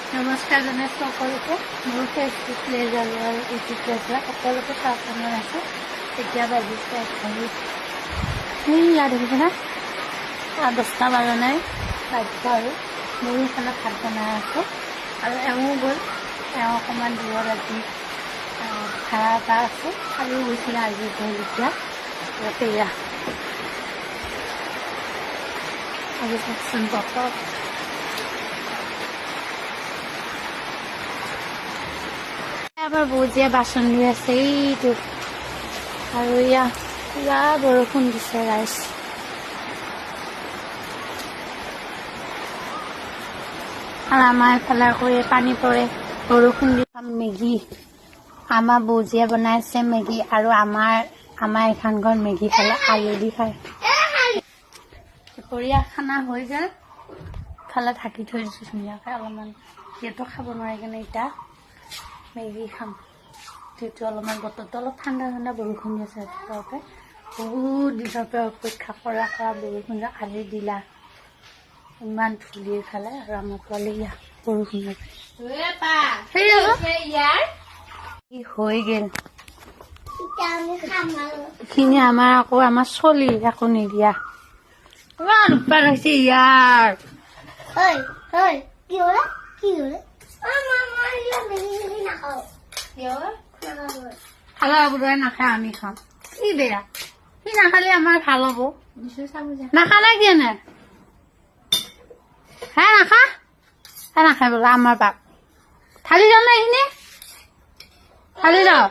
নমস্কাৰ জনাই সকলোকে মোৰ ফেচবুক পেজ আৰু ইউটিউব পেজত সকলোকে স্বাগতম জনাইছোঁ। এতিয়া বাজিছে ইয়াত দেখিছে না 10টা বাজা নাই বাজিছে আৰু মোৰ ইফালে ভাত বনাই আছোঁ আৰু এওঁ গ'ল এওঁ অকণমান দূৰত আজি ভাড়া এটা আছে আৰু গৈছিলে আজি গ'ল এতিয়া ইয়াতে আজি চাওকচোন বতৰ আবাৰ বৌজিয়া বাসন ধুই আছে এইটো আৰু ইয়া পুৰা বৰষুণ দিছে ৰাইজ আৰু আমাৰ এফালে আকৌ পানী পৰে বৰষুণ দি মেগী আমাৰ বৌজিয়া বনাইছে মেগী আৰু আমাৰ এখন ঘৰ মেগী খালে আলু দি খায় দুপৰীয়া খানা হৈ গ'ল খালে ঢাকি থৈ দিছোঁ ধুনীয়াকৈ অলপমান যিহেতু খাব নোৱাৰি কিনে এতিয়া মেগী খাম যিহেতু অলপমান বতৰটো অলপ ঠাণ্ডা বৰষুণ দি আছে ৰাতিপুৱাতে বহুত দিনৰ পৰা অপেক্ষা কৰা বৰষুণ আজি দিলা ইমান ধূলি খালে আৰু আমাৰ পোৱালি বৰষুণ হৈ গ'ল এইখিনি আমাৰ আকৌ আমাৰ চলি একো নিদিয়া ইমান উৎপাত হৈছে ইয়াৰ খালা বোধহয় নাখায় আমি খাম কি বেয়া সি নাখালে আমাৰ ভাল হ'ব নাখালে কি নে হে নাখায় বোলে আমাৰ বাপ থালি যাওঁ নে এইখিনি থালি যাওঁ